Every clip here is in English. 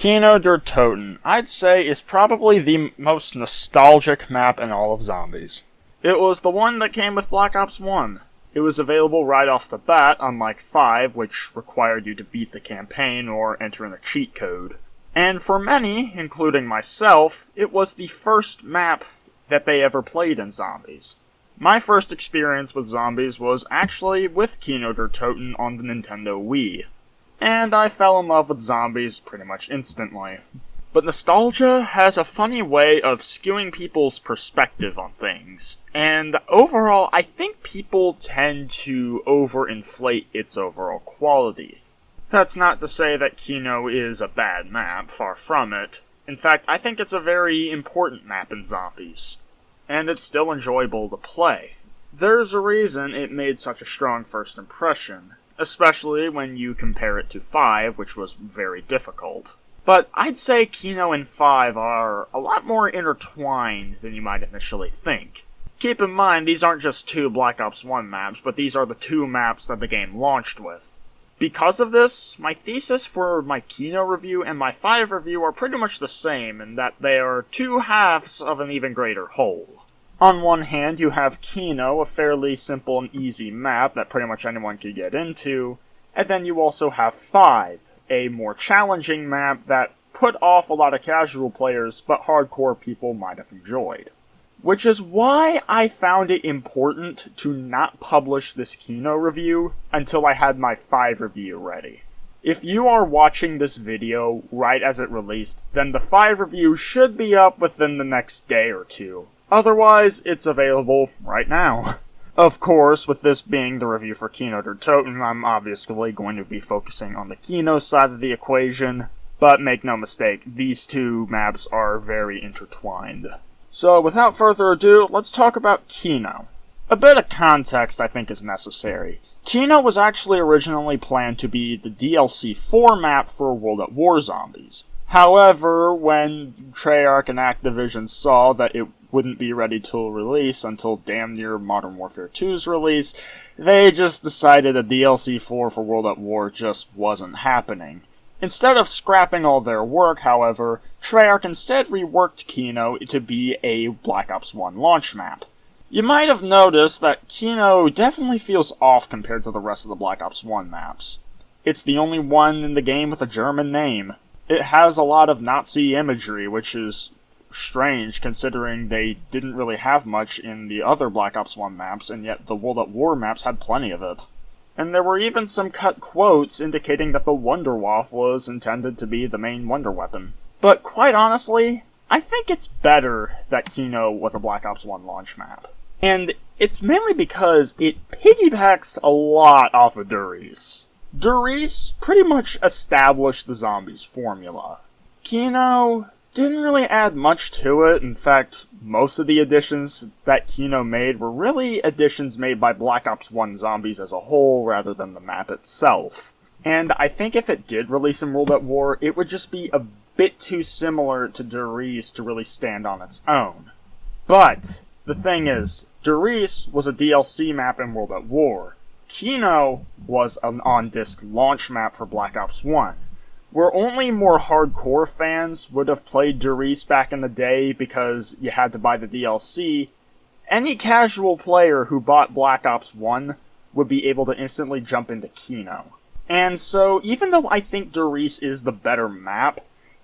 Kino Der Toten, I'd say, is probably the most nostalgic map in all of Zombies. It was the one that came with Black Ops 1. It was available right off the bat, unlike 5, which required you to beat the campaign or enter in a cheat code. And for many, including myself, it was the first map that they ever played in Zombies. My first experience with Zombies was actually with Kino Der Toten on the Nintendo Wii. And I fell in love with Zombies pretty much instantly. But nostalgia has a funny way of skewing people's perspective on things. And overall, I think people tend to overinflate its overall quality. That's not to say that Kino is a bad map, far from it. In fact, I think it's a very important map in Zombies. And it's still enjoyable to play. There's a reason it made such a strong first impression, especially when you compare it to 5, which was very difficult. But I'd say Kino and 5 are a lot more intertwined than you might initially think. Keep in mind, these aren't just two Black Ops 1 maps, but these are the two maps that the game launched with. Because of this, my thesis for my Kino review and my 5 review are pretty much the same, in that they are two halves of an even greater whole. On one hand, you have Kino, a fairly simple and easy map that pretty much anyone could get into, and then you also have 5, a more challenging map that put off a lot of casual players, but hardcore people might have enjoyed. Which is why I found it important to not publish this Kino review until I had my 5 review ready. If you are watching this video right as it released, then the 5 review should be up within the next day or two. Otherwise, it's available right now. Of course, with this being the review for Kino Der Toten, I'm obviously going to be focusing on the Kino side of the equation, but make no mistake, these two maps are very intertwined. So, without further ado, let's talk about Kino. A bit of context I think is necessary. Kino was actually originally planned to be the DLC 4 map for World at War Zombies. However, when Treyarch and Activision saw that it wouldn't be ready to release until damn near Modern Warfare 2's release, they just decided a DLC 4 for World at War just wasn't happening. Instead of scrapping all their work, however, Treyarch instead reworked Kino to be a Black Ops 1 launch map. You might have noticed that Kino definitely feels off compared to the rest of the Black Ops 1 maps. It's the only one in the game with a German name. It has a lot of Nazi imagery, which is strange considering they didn't really have much in the other Black Ops 1 maps, and yet the World at War maps had plenty of it. And there were even some cut quotes indicating that the Wunderwaffe was intended to be the main wonder weapon. But quite honestly, I think it's better that Kino was a Black Ops 1 launch map. And it's mainly because it piggybacks a lot off of Der Riese. Der Riese pretty much established the Zombies formula. Kino didn't really add much to it. In fact, most of the additions that Kino made were really additions made by Black Ops 1 Zombies as a whole rather than the map itself. And I think if it did release in World at War, it would just be a bit too similar to Der Riese to really stand on its own. But the thing is, Der Riese was a DLC map in World at War. Kino was an on-disc launch map for Black Ops 1. Where only more hardcore fans would have played Der Riese back in the day because you had to buy the DLC, any casual player who bought Black Ops 1 would be able to instantly jump into Kino. And so, even though I think Der Riese is the better map,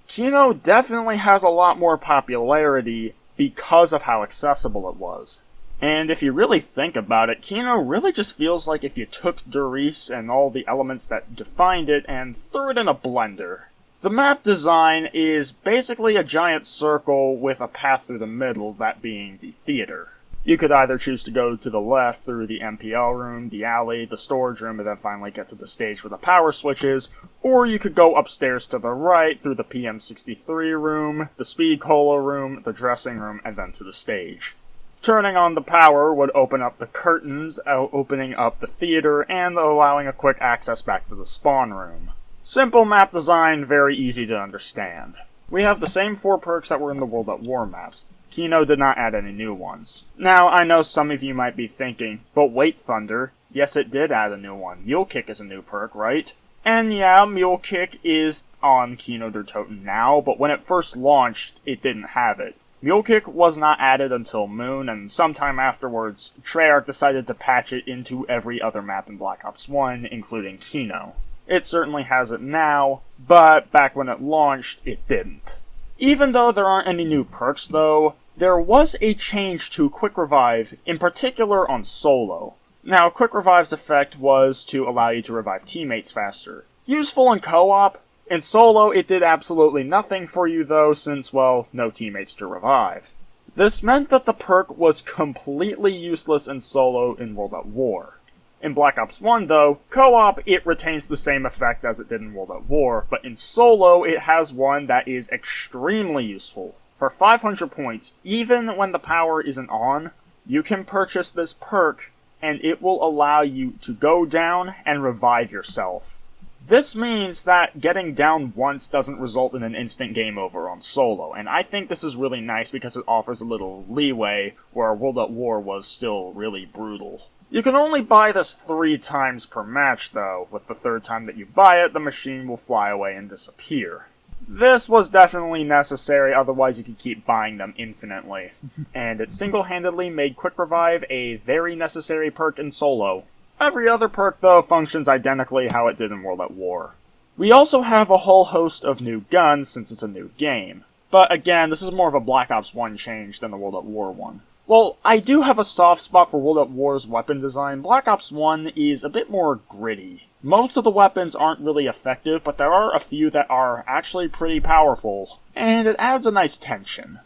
Kino definitely has a lot more popularity because of how accessible it was. And if you really think about it, Kino really just feels like if you took Der Riese and all the elements that defined it and threw it in a blender. The map design is basically a giant circle with a path through the middle, that being the theater. You could either choose to go to the left through the MPL room, the alley, the storage room, and then finally get to the stage where the power switch is, or you could go upstairs to the right through the PM63 room, the Speed Cola room, the dressing room, and then to the stage. Turning on the power would open up the curtains, opening up the theater, and allowing a quick access back to the spawn room. Simple map design, very easy to understand. We have the same 4 perks that were in the World at War maps. Kino did not add any new ones. Now, I know some of you might be thinking, but wait, Thunder, yes it did add a new one. Mule Kick is a new perk, right? And yeah, Mule Kick is on Kino Der Toten now, but when it first launched, it didn't have it. Mule Kick was not added until Moon, and sometime afterwards, Treyarch decided to patch it into every other map in Black Ops 1, including Kino. It certainly has it now, but back when it launched, it didn't. Even though there aren't any new perks though, there was a change to Quick Revive, in particular on Solo. Now, Quick Revive's effect was to allow you to revive teammates faster. Useful in co-op. In Solo, it did absolutely nothing for you though, since, well, no teammates to revive. This meant that the perk was completely useless in Solo in World at War. In Black Ops 1 though, co-op, it retains the same effect as it did in World at War, but in Solo, it has one that is extremely useful. For 500 points, even when the power isn't on, you can purchase this perk, and it will allow you to go down and revive yourself. This means that getting down once doesn't result in an instant game over on Solo, and I think this is really nice because it offers a little leeway where World at War was still really brutal. You can only buy this 3 times per match though. With the 3rd time that you buy it, the machine will fly away and disappear. This was definitely necessary, otherwise you could keep buying them infinitely. And it single-handedly made Quick Revive a very necessary perk in Solo. Every other perk, though, functions identically how it did in World at War. We also have a whole host of new guns since it's a new game. But again, this is more of a Black Ops 1 change than the World at War one. Well, I do have a soft spot for World at War's weapon design. Black Ops 1 is a bit more gritty. Most of the weapons aren't really effective, but there are a few that are actually pretty powerful, and it adds a nice tension.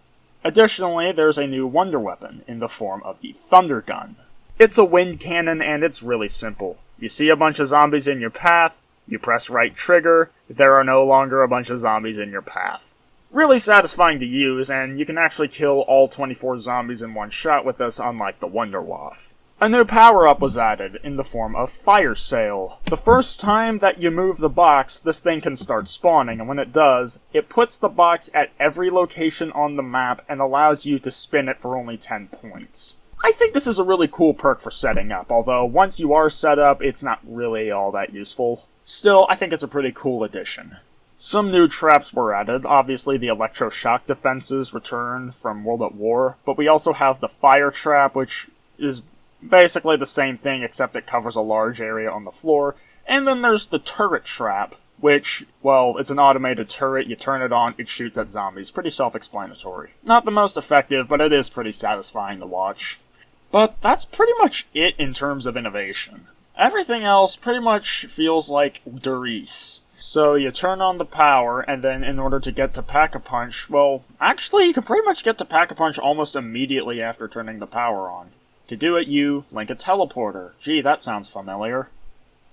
Additionally, there's a new wonder weapon in the form of the Thunder Gun. It's a wind cannon, and it's really simple. You see a bunch of zombies in your path, you press right trigger, there are no longer a bunch of zombies in your path. Really satisfying to use, and you can actually kill all 24 zombies in one shot with this, unlike the Wonder Waff. A new power-up was added in the form of Fire Sail. The first time that you move the box, this thing can start spawning, and when it does, it puts the box at every location on the map and allows you to spin it for only 10 points. I think this is a really cool perk for setting up, although once you are set up, it's not really all that useful. Still, I think it's a pretty cool addition. Some new traps were added. Obviously, the electroshock defenses return from World at War, but we also have the fire trap, which is basically the same thing, except it covers a large area on the floor. And then there's the turret trap, which, well, it's an automated turret, you turn it on, it shoots at zombies. Pretty self-explanatory. Not the most effective, but it is pretty satisfying to watch. But that's pretty much it in terms of innovation. Everything else pretty much feels like Derice. So you turn on the power, and then in order to get to Pack-a-Punch, well, actually you can pretty much get to Pack-a-Punch almost immediately after turning the power on. To do it, you link a teleporter. Gee, that sounds familiar.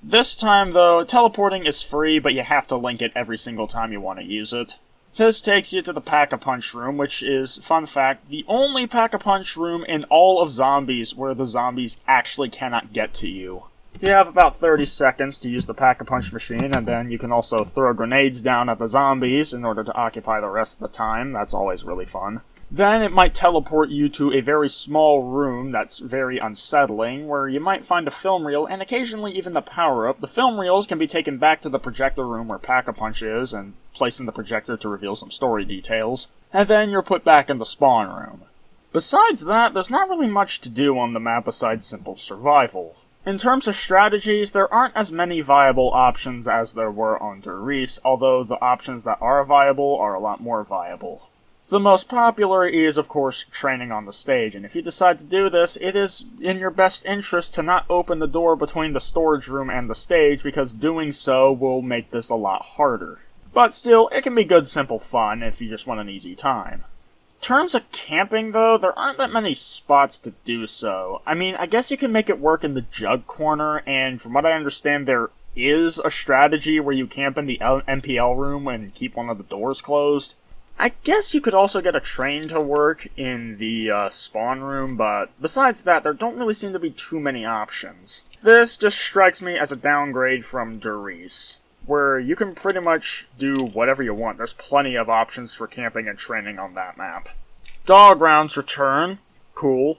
This time, though, teleporting is free, but you have to link it every single time you want to use it. This takes you to the Pack-a-Punch room, which is, fun fact, the only Pack-a-Punch room in all of Zombies where the zombies actually cannot get to you. You have about 30 seconds to use the Pack-a-Punch machine, and then you can also throw grenades down at the zombies in order to occupy the rest of the time. That's always really fun. Then it might teleport you to a very small room that's very unsettling, where you might find a film reel, and occasionally even the power-up. The film reels can be taken back to the projector room where Pack-a-Punch is, and placed in the projector to reveal some story details. And then you're put back in the spawn room. Besides that, there's not really much to do on the map besides simple survival. In terms of strategies, there aren't as many viable options as there were on Derice, although the options that are viable are a lot more viable. The most popular is, of course, training on the stage, and if you decide to do this, it is in your best interest to not open the door between the storage room and the stage, because doing so will make this a lot harder. But still, it can be good, simple fun if you just want an easy time. In terms of camping, though, there aren't that many spots to do so. I mean, I guess you can make it work in the jug corner, and from what I understand, there is a strategy where you camp in the MPL room and keep one of the doors closed. I guess you could also get a train to work in the spawn room, but besides that, there don't really seem to be too many options. This just strikes me as a downgrade from Derice, where you can pretty much do whatever you want. There's plenty of options for camping and training on that map. Dog rounds return. Cool.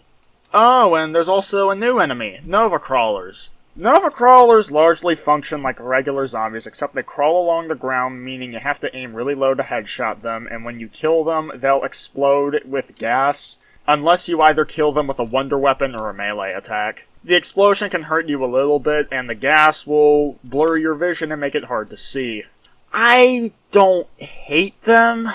Oh, and there's also a new enemy, Nova Crawlers. Nova crawlers largely function like regular zombies, except they crawl along the ground, meaning you have to aim really low to headshot them, and when you kill them, they'll explode with gas, unless you either kill them with a wonder weapon or a melee attack. The explosion can hurt you a little bit, and the gas will blur your vision and make it hard to see. I don't hate them,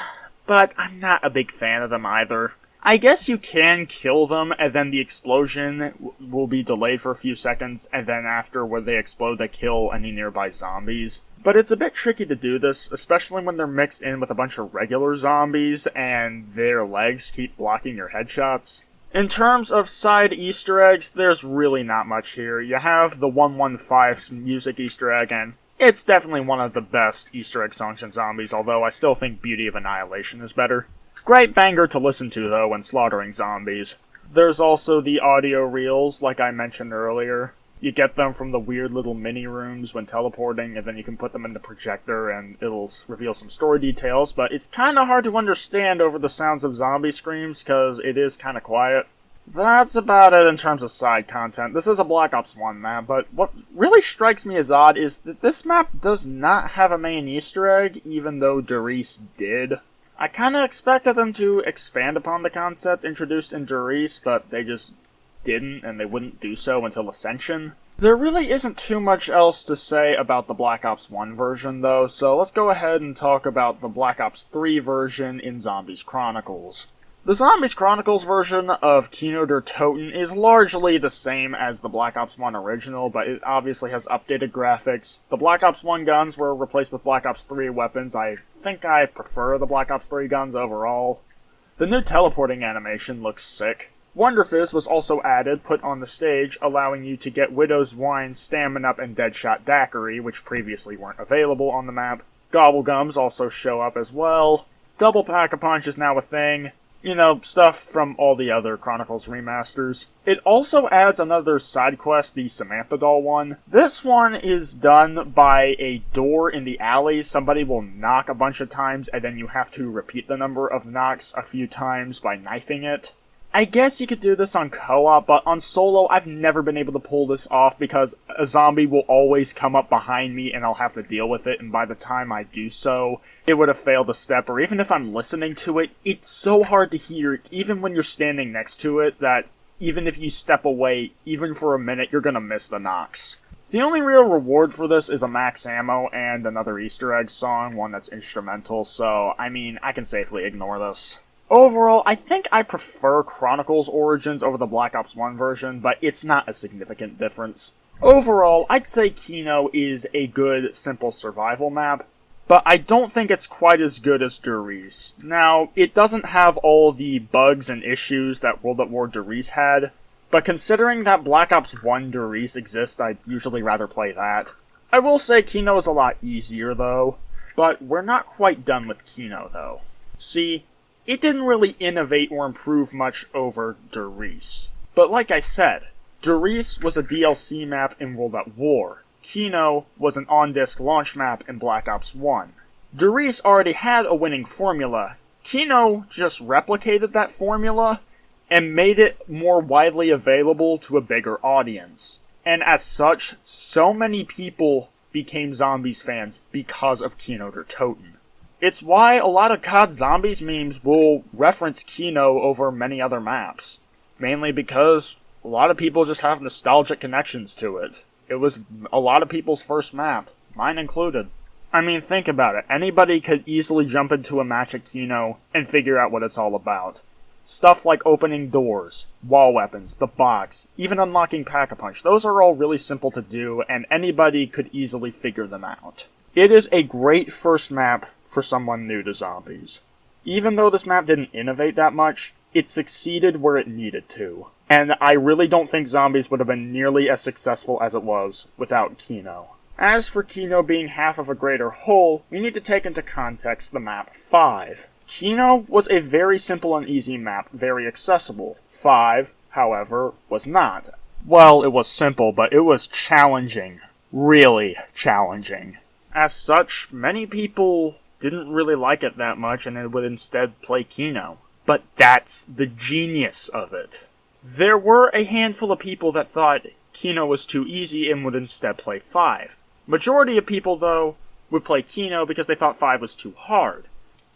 but I'm not a big fan of them either. I guess you can kill them, and then the explosion will be delayed for a few seconds, and then after when they explode, they kill any nearby zombies. But it's a bit tricky to do this, especially when they're mixed in with a bunch of regular zombies, and their legs keep blocking your headshots. In terms of side Easter eggs, there's really not much here. You have the 115 music Easter egg, and it's definitely one of the best Easter egg songs in Zombies, although I still think Beauty of Annihilation is better. Great banger to listen to, though, when slaughtering zombies. There's also the audio reels, like I mentioned earlier. You get them from the weird little mini-rooms when teleporting, and then you can put them in the projector and it'll reveal some story details, but it's kinda hard to understand over the sounds of zombie screams, because it is kinda quiet. That's about it in terms of side content. This is a Black Ops 1 map, but what really strikes me as odd is that this map does not have a main Easter egg, even though Derice did. I kinda expected them to expand upon the concept introduced in Derice, but they just didn't, and they wouldn't do so until Ascension. There really isn't too much else to say about the Black Ops 1 version, though, so let's go ahead and talk about the Black Ops 3 version in Zombies Chronicles. The Zombies Chronicles version of Kino Der Toten is largely the same as the Black Ops 1 original, but it obviously has updated graphics. The Black Ops 1 guns were replaced with Black Ops 3 weapons. I think I prefer the Black Ops 3 guns overall. The new teleporting animation looks sick. Wonder Fizz was also added, put on the stage, allowing you to get Widow's Wine, Stamina Up, and Deadshot Daiquiri, which previously weren't available on the map. Gobblegums also show up as well. Double Pack-a-Punch is now a thing. You know, stuff from all the other Chronicles remasters. It also adds another side quest, the Samantha Doll one. This one is done by a door in the alley. Somebody will knock a bunch of times, and then you have to repeat the number of knocks a few times by knifing it. I guess you could do this on co-op, but on solo, I've never been able to pull this off because a zombie will always come up behind me and I'll have to deal with it, and by the time I do so, it would have failed a step, or even if I'm listening to it, it's so hard to hear, even when you're standing next to it, that even if you step away, even for a minute, you're gonna miss the knocks. The only real reward for this is a max ammo and another Easter egg song, one that's instrumental, so, I mean, I can safely ignore this. Overall, I think I prefer Chronicles Origins over the Black Ops 1 version, but it's not a significant difference. Overall, I'd say Kino is a good, simple survival map, but I don't think it's quite as good as Derice. Now, it doesn't have all the bugs and issues that World at War Derice had, but considering that Black Ops 1 Derice exists, I'd usually rather play that. I will say Kino is a lot easier, though, but we're not quite done with Kino, though. See, it didn't really innovate or improve much over Derice. But like I said, Derice was a DLC map in World at War. Kino was an on-disc launch map in Black Ops 1. Derice already had a winning formula. Kino just replicated that formula and made it more widely available to a bigger audience. And as such, so many people became Zombies fans because of Kino Der Toten. It's why a lot of COD Zombies memes will reference Kino over many other maps. Mainly because a lot of people just have nostalgic connections to it. It was a lot of people's first map, mine included. I mean, think about it. Anybody could easily jump into a match at Kino and figure out what it's all about. Stuff like opening doors, wall weapons, the box, even unlocking Pack-a-Punch. Those are all really simple to do, and anybody could easily figure them out. It is a great first map for someone new to Zombies. Even though this map didn't innovate that much, it succeeded where it needed to. And I really don't think Zombies would have been nearly as successful as it was without Kino. As for Kino being half of a greater whole, we need to take into context the map 5. Kino was a very simple and easy map, very accessible. 5, however, was not. Well, it was simple, but it was challenging. Really challenging. As such, many people didn't really like it that much and would instead play Kino. But that's the genius of it. There were a handful of people that thought Kino was too easy and would instead play 5. Majority of people, though, would play Kino because they thought 5 was too hard.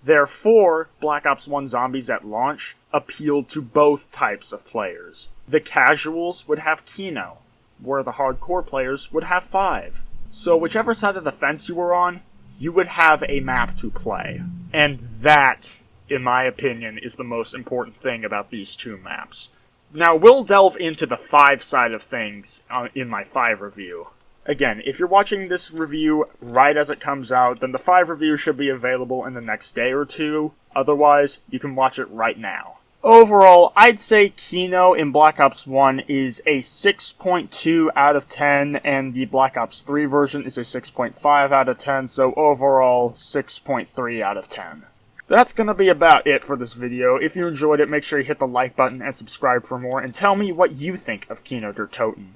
Therefore, Black Ops 1 Zombies at launch appealed to both types of players. The casuals would have Kino, where the hardcore players would have 5. So whichever side of the fence you were on, you would have a map to play. And that, in my opinion, is the most important thing about these two maps. Now, we'll delve into the 5 side of things in my 5 review. Again, if you're watching this review right as it comes out, then the 5 review should be available in the next day or two. Otherwise, you can watch it right now. Overall, I'd say Kino in Black Ops 1 is a 6.2 out of 10, and the Black Ops 3 version is a 6.5 out of 10, so overall, 6.3 out of 10. That's gonna be about it for this video. If you enjoyed it, make sure you hit the like button and subscribe for more, and tell me what you think of Kino Der Toten.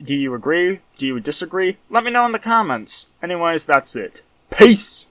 Do you agree? Do you disagree? Let me know in the comments. Anyways, that's it. Peace!